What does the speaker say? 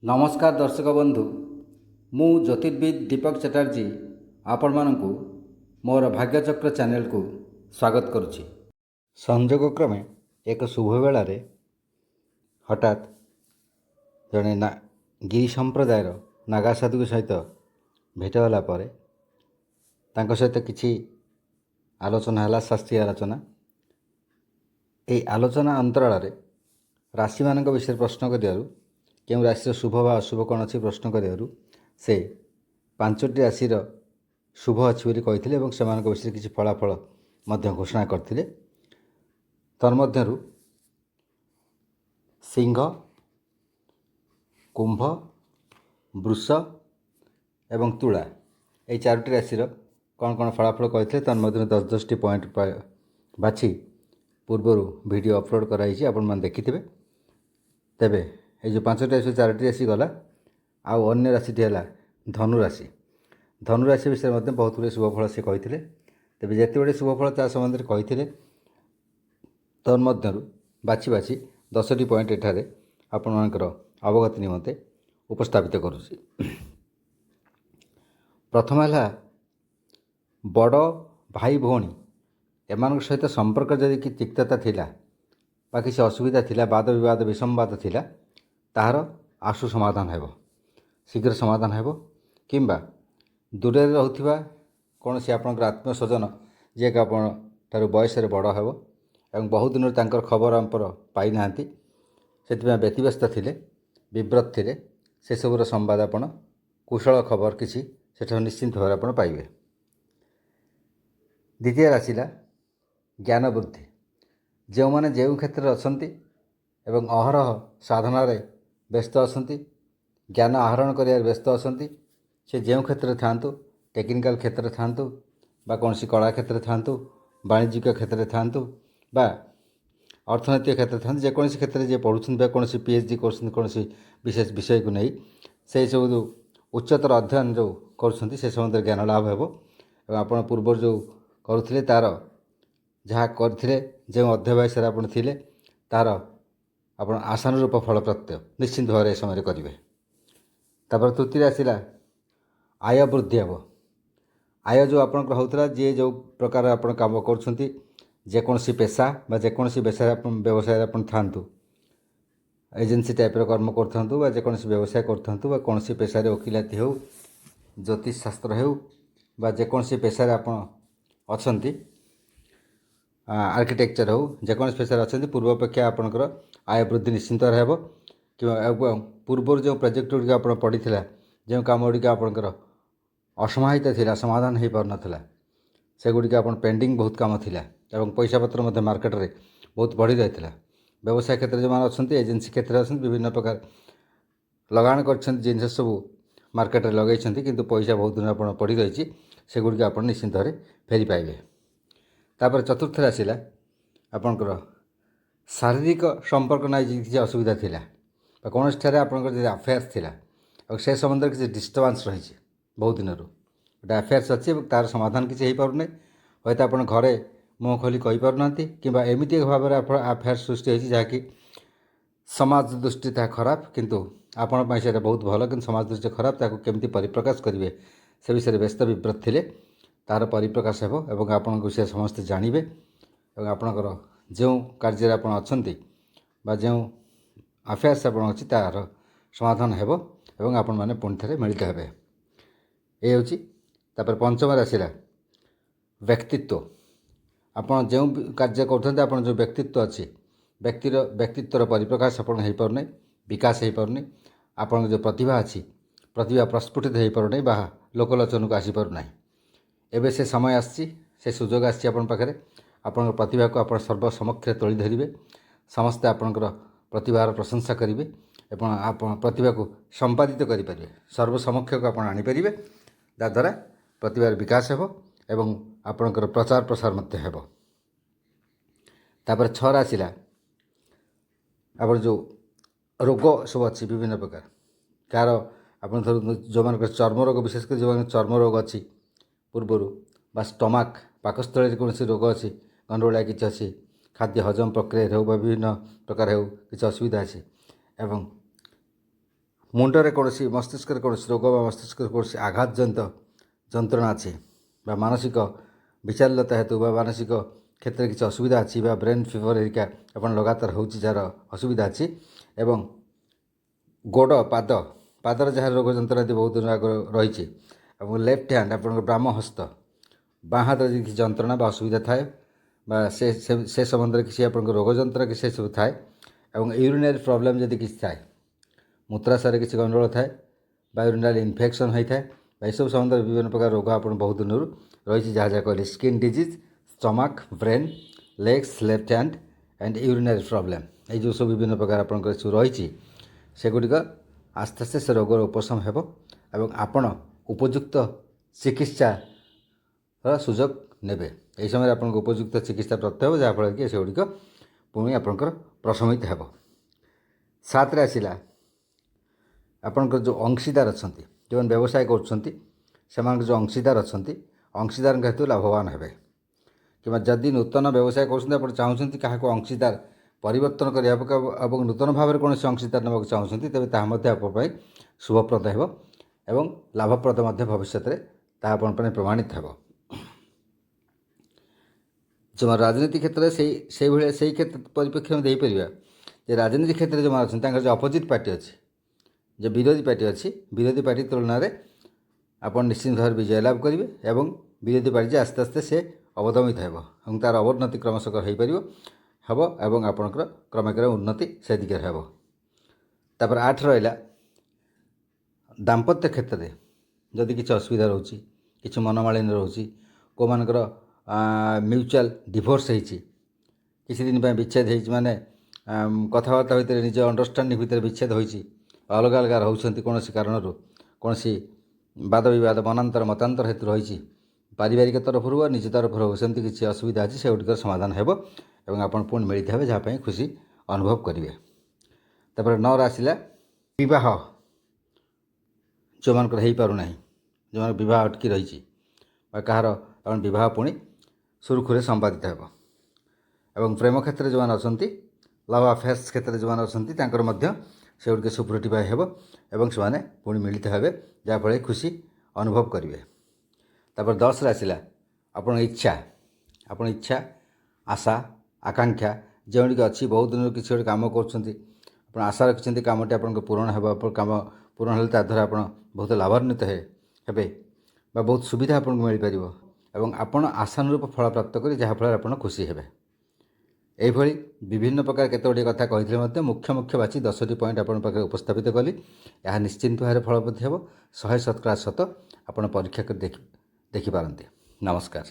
नमस्कार दर्शक बंधु मु ज्योतिर्विद दीपक चटर्जी आपण मानकु मोर भाग्यचक्र चैनल को स्वागत करुच्ची। संजोग क्रमे एक शुभ बेलार हठात जड़े गिरी संप्रदायर नागा साधु सहित भेटगला सहित किसी आलोचना है, शास्त्रीय आलोचना। ये आलोचना अंतराल राशि मान विषय प्रश्न कर क्यों राशि शुभ व अशुभ कौन अच्छी प्रश्न कर से 5टी राशि शुभ अच्छी कहते से विषय किसी फलाफल घोषणा करते। तन्मध्यरु सिंह, कुंभ, वृष एवं तुला ये 4टी राशि कौन कौन फलाफल कहते तन्मध्य 10-10टी पॉइंट बाछी पूर्वर वीडियो अपलोड कराई आपण मैंने देखिथे। तेबे ये 5टी राशि 4टी राशि गला आउ अन्य राशिटी है धनुराशि। धनुराशि विषय में बहुत गुड शुभफल से कहते। तेज जिते बड़े शुभफल ता सम्बन्ध कहते तन्मध्यरु बाछी बाछी 10टी पॉइंट एठारे आपण मानकर अवगति निमंते उपस्थापित करुछि। प्रथम है बड़ भाई भौणी एमान सहित संपर्क जदि कि तिक्तता थिला बा किसी असुविधा थिला, वाद विवाद विसंवाद थिला, ताहार आशु समाधान हेबो, शीघ्र समाधान हेबो। किंबा दूरे रहुथिबा कौन सी आपनकर आत्मीय स्वजन जे कि आपन तार बयस रे बड़ हेबो एवं बहुत दिन तांकर खबर आमपर पाई नांती, सेतिबा व्यतिव्यस्त थिले, विव्रत थिले, से सबुर संवाद आपन कुशल खबर किसी सेठा निश्चिंत भाव आपन पाइबे। द्वितीय राशिला ज्ञान वृद्धि। जो माने जो क्षेत्र में अछंती एवं अहरह साधना व्यस्त अछंती, ज्ञान आहरण कर व्यस्त अछंती, से जो क्षेत्र में थांतु, टेक्निकल क्षेत्र में थांतु बा कौन सी कला क्षेत्र में थांतु, वाणिज्यिक क्षेत्र में थांतु बा अर्थनैतिक क्षेत्र में थांतु, जेकोसी क्षेत्र में पढ़ुं कौन पीएचडी कर कौन विशेष विषय को नहीं से सब जो उच्चतर अध्ययन जो कर संबंध ज्ञान लाभ हो। आप पूर्व जो करुले तार जहाँ करथिले जो अध्यवय से आप थिले तार आप आशानुरूप फल प्रत्यय निश्चिंत भाव समय करेंगे। तापर तृतीय आसला आय वृद्धि हे। आय जो आपंकर होता जी जो प्रकार आप कम कर जेकोसी पेशा बा जेकोसी व्यवसाय आप थांतु, एजेन्सी टाइप्र कर्म करूँ जेकोसी व्यवसाय करूँ कौन पेशा वकिलाती हो, ज्योतिष शास्त्र हो बा जेकोसी पेशा आप अच्छा आर्किटेक्चर हो, जेकोसी पेशा अच्छा पूर्वापेक्षा आपंकर आय वृद्धि निश्चिंत हो। कि पूर्व जो प्रोजेक्ट गुड़िक आप पड़ी जो कम गुड़िक आपंकर असमाहित थिला, समाधान हो पार नाला, से गुड़िक आप पेंडिंग बहुत कम थिला एवं पैसा पत्र मार्केट रे बहुत बढ़ी रही। व्यवसाय क्षेत्र जो अच्छा एजेन्सी क्षेत्र में अच्छा विभिन्न प्रकार लगाण कर जिन सब मार्केट रे लगे किंतु पैसा बहुत दिन आप पड़ी रही, से गुड़िक आप निश्चिंत भाव फेरी पाइबे। तापर चतुर्थ आसला आपंकर शारीरिक संपर्क ना किसी असुविधा थिला कौन आपंकर अफेयर्स थिला और से संबंध किसी डिस्टर्बांस रही बहुत दिन गोटे अफेयर्स अच्छी तार समाधान किसी हो पार ना, हयत आप घरे मुँह खोली कहीपर ना कि एमती भाव में अफेयर सृष्टि होती जहाँकि समाज दृष्टि ता खराब किंतु आपण से बहुत भल कि समाज दृष्टि खराब ताकू केमती परिप्रकाश करेंगे से विषय व्यस्त विव्रत थिले तार परिप्रकाश हो एवं आपण विषय समस्ते जानवे और आपणकर जो कार्य आप अच्छा जो अफेयर्स आप अच्छी तार समाधान हो एवं आपण मैंने पुणी थे मिलित हे। ये हूँ पंचम आसला व्यक्तित्व। आपड़ जो कार्य करते आप जो व्यक्तित्व अच्छी व्यक्तित्वर परिप्रकाश आप हो पारना, विकास हो पारना, आप जो प्रतिभा अच्छी प्रतिभा प्रस्फुटित हो पारना बा लोकलोचन को आसीपार ना। एबे से समय आसी से सुजोग आसी पाखे आपण प्रतिभा को आप सर्वसमक्ष तोली धरवे, समस्ते आपणकर प्रतिभार प्रशंसा करेंगे एवं आप प्रतिभा को संपादित करेंगे, सर्वसमक्ष को आप आनीपर द्वारा प्रतिभार विकास हो एवं आपणकर प्रचार प्रसार मत हो। तापर 6 आसला आप जो रोग सब अच्छी विभिन्न प्रकार कार आप जो मान चर्म रोग विशेषकर जो चर्म रोग अच्छी पूर्वर बा स्टमाक पाकस्थल कौन रोग अच्छी गंडगोला किसी अच्छी खाद्य हजम प्रक्रिया हो विभिन्न प्रकार हो किसी असुविधा अच्छी एवं ମୁଣ୍ଡରେ କୌଣସି ମସ୍ତିଷ୍କରେ କୌଣସି ରୋଗ ବା ମସ୍ତିଷ୍କରେ କୌଣସି ଆଘାତଜନିତ ଯନ୍ତ୍ରଣା ଅଛି ବା ମାନସିକ ବିଚାରଲତା ହେତୁ ବା ମାନସିକ କ୍ଷେତ୍ରରେ କିଛି ଅସୁବିଧା ଅଛି ବା ବ୍ରେନ୍ ଫିଭର ହେରିକା ଆପଣ ଲଗାତାର ହେଉଛି ଯାହାର ଅସୁବିଧା ଅଛି ଏବଂ ଗୋଡ଼ ପାଦର ଯାହାର ରୋଗ ଯନ୍ତ୍ରଣା ଆଦି ବହୁତ ଦିନ ଆଗରୁ ରହିଛି ଏବଂ ଲେଫ୍ଟ ହ୍ୟାଣ୍ଡ ଆପଣଙ୍କର ବାମ ହସ୍ତ ବାଁ ହାତରେ ଯଦି କିଛି ଯନ୍ତ୍ରଣା ବା ଅସୁବିଧା ଥାଏ ବା ସେ ସମ୍ବନ୍ଧରେ କିଛି ଆପଣଙ୍କ ରୋଗ ଯନ୍ତ୍ରଣା କିଛି ସେସବୁ ଥାଏ ଏବଂ ୟୁରିନାରୀ ପ୍ରୋବ୍ଲେମ୍ ଯଦି କିଛି ଥାଏ ମୂତ୍ରାଶୟରେ କିଛି ଗଣ୍ଡଗୋଳ ଥାଏ ବା ୟୁରିନାରୀ ଇନଫେକ୍ସନ୍ ହୋଇଥାଏ ବା ଏସବୁ ସମ୍ବନ୍ଧରେ ବିଭିନ୍ନ ପ୍ରକାର ରୋଗ ଆପଣ ବହୁତ ଦିନରୁ ରହିଛି ଯାହା ଯାହା କହିଲେ skin disease stomach brain legs left hand and urinary problem ଏଇ ଯେଉଁ ସବୁ ବିଭିନ୍ନ ପ୍ରକାର ଆପଣଙ୍କର ସବୁ ରହିଛି ସେଗୁଡ଼ିକ ଆସ୍ତେ ଆସ୍ତେ ସେ ରୋଗର ଉପଶମ ହେବ ଏବଂ ଆପଣ ଉପଯୁକ୍ତ ଚିକିତ୍ସାର ସୁଯୋଗ ନେବେ ଏହି ସମୟରେ ଆପଣଙ୍କ ଉପଯୁକ୍ତ ଚିକିତ୍ସା ପ୍ରାପ୍ତ ହେବ ଯାହାଫଳରେ କି ସେଗୁଡ଼ିକ ପୁଣି ଆପଣଙ୍କର ପ୍ରଶମିତ ହେବ। 7ରେ ଆସିଲା ଆପଣଙ୍କର ଯେଉଁ ଅଂଶୀଦାର ଅଛନ୍ତି ଯେଉଁମାନେ ବ୍ୟବସାୟ କରୁଛନ୍ତି ସେମାନଙ୍କ ଯେଉଁ ଅଂଶୀଦାର ଅଛନ୍ତି ଅଂଶୀଦାରଙ୍କ ହେତୁ ଲାଭବାନ ହେବେ କିମ୍ବା ଯଦି ନୂତନ ବ୍ୟବସାୟ କରୁଛନ୍ତି ଆପଣ ଚାହୁଁଛନ୍ତି କାହାକୁ ଅଂଶୀଦାର ପରିବର୍ତ୍ତନ କରିବାକୁ ଏବଂ ନୂତନ ଭାବରେ କୌଣସି ଅଂଶୀଦାର ନେବାକୁ ଚାହୁଁଛନ୍ତି ତେବେ ତାହା ମଧ୍ୟ ଆପଣଙ୍କ ପାଇଁ ଶୁଭପ୍ରଦ ହେବ ଏବଂ ଲାଭପ୍ରଦ ମଧ୍ୟ ଭବିଷ୍ୟତରେ ତାହା ଆପଣଙ୍କ ପାଇଁ ପ୍ରମାଣିତ ହେବ। ଯେଉଁ ରାଜନୀତି କ୍ଷେତ୍ରରେ ସେଇଭଳିଆ ସେଇ କ୍ଷେତ୍ର ପରିପ୍ରେକ୍ଷୀ ଆମେ ଦେଇପାରିବା ଯେ ରାଜନୀତି କ୍ଷେତ୍ରରେ ଯେଉଁମାନେ ଅଛନ୍ତି ତାଙ୍କର ଯେଉଁ ଅପୋଜିଟ୍ ପାର୍ଟି ଅଛି ଯେ ବିରୋଧୀ ପାର୍ଟି ଅଛି ବିରୋଧୀ ପାର୍ଟି ତୁଳନାରେ ଆପଣ ନିଶ୍ଚିତ ଭାବରେ ବିଜୟ ଲାଭ କରିବେ ଏବଂ ବିରୋଧୀ ପାର୍ଟି ଆସ୍ତେ ଆସ୍ତେ ସେ ଅବଦମିତ ହେବ ଏବଂ ତା'ର ଅବନତି କ୍ରମଶଃ ହେବ ଏବଂ ଆପଣଙ୍କର କ୍ରମେ କ୍ରମେ ଉନ୍ନତି ସେ ଦିଗରେ ହେବ। ତାପରେ 8 ରହିଲା ଦାମ୍ପତ୍ୟ କ୍ଷେତ୍ରରେ ଯଦି କିଛି ଅସୁବିଧା ରହୁଛି କିଛି ମନମାଳିନ୍ୟ ରହୁଛି କେଉଁମାନଙ୍କର ମ୍ୟୁଚୁଆଲ ଡିଭୋର୍ସ ହେଇଛି କିଛି ଦିନ ପାଇଁ ବିଚ୍ଛେଦ ହେଇଛି ମାନେ କଥାବାର୍ତ୍ତା ଭିତରେ ନିଜ ଅଣ୍ଡରଷ୍ଟାଣ୍ଡିଂ ଭିତରେ ବିଚ୍ଛେଦ ହୋଇଛି ଅଲଗା ଅଲଗା ରହୁଛନ୍ତି କୌଣସି କାରଣରୁ କୌଣସି ବାଦ ବିବାଦ ମତାନ୍ତର ହେତୁ ରହିଛି ପାରିବାରିକ ତରଫରୁ ବା ନିଜ ତରଫରୁ ସେମିତି କିଛି ଅସୁବିଧା ଅଛି ସେଗୁଡ଼ିକର ସମାଧାନ ହେବ ଏବଂ ଆପଣ ପୁଣି ମିଳିତ ହେବେ ଯାହା ପାଇଁ ଖୁସି ଅନୁଭବ କରିବେ। ତାପରେ 9ରେ ଆସିଲା ବିବାହ ଯେଉଁମାନଙ୍କର ହେଇପାରୁନାହିଁ ଯେଉଁମାନଙ୍କ ବିବାହ ଅଟକି ରହିଛି ବା କାହାର ଆପଣ ବିବାହ ପୁଣି ସୁରୁଖୁରୁରେ ସମ୍ପାଦିତ ହେବ ଏବଂ ପ୍ରେମ କ୍ଷେତ୍ରରେ ଯେଉଁମାନେ ଅଛନ୍ତି ଲଭ୍ ଆଫେୟାର୍ସ କ୍ଷେତ୍ରରେ ଯେଉଁମାନେ ଅଛନ୍ତି ତାଙ୍କର ମଧ୍ୟ ସେଗୁଡ଼ିକ ସୁପ୍ରଟିଫାଏ ହେବ ଏବଂ ସେମାନେ ପୁଣି ମିଳିତ ହେବେ ଯାହାଫଳରେ ଖୁସି ଅନୁଭବ କରିବେ। ତାପରେ 10ରେ ଆସିଲା ଆପଣ ଇଚ୍ଛା ଆଶା ଆକାଂକ୍ଷା ଯେଉଁଗୁଡ଼ିକ ଅଛି ବହୁତ ଦିନରୁ କିଛି ଗୋଟେ କାମ କରୁଛନ୍ତି ଆପଣ ଆଶା ରଖିଛନ୍ତି କାମଟି ଆପଣଙ୍କ ପୂରଣ ହେବ କାମ ପୂରଣ ହେଲେ ତା ଦ୍ୱାରା ଆପଣ ବହୁତ ଲାଭାନ୍ୱିତ ହେବେ ବା ବହୁତ ସୁବିଧା ଆପଣଙ୍କୁ ମିଳିପାରିବ ଏବଂ ଆପଣ ଆଶାନୁରୂପ ଫଳ ପ୍ରାପ୍ତ କରି ଯାହାଫଳରେ ଆପଣ ଖୁସି ହେବେ। ଏହିଭଳି ବିଭିନ୍ନ ପ୍ରକାର କେତେ ଗୁଡ଼ିଏ କଥା କହିଥିଲେ ମଧ୍ୟ ମୁଖ୍ୟ ବାଛି 10ଟି ପଏଣ୍ଟ ଆପଣଙ୍କ ପାଖରେ ଉପସ୍ଥାପିତ କଲି। ଏହା ନିଶ୍ଚିନ୍ତ ଭାବରେ ଫଳପ୍ରଦ ହେବ 100% ଆପଣ ପରୀକ୍ଷା କରି ଦେଖିପାରନ୍ତି। ନମସ୍କାର।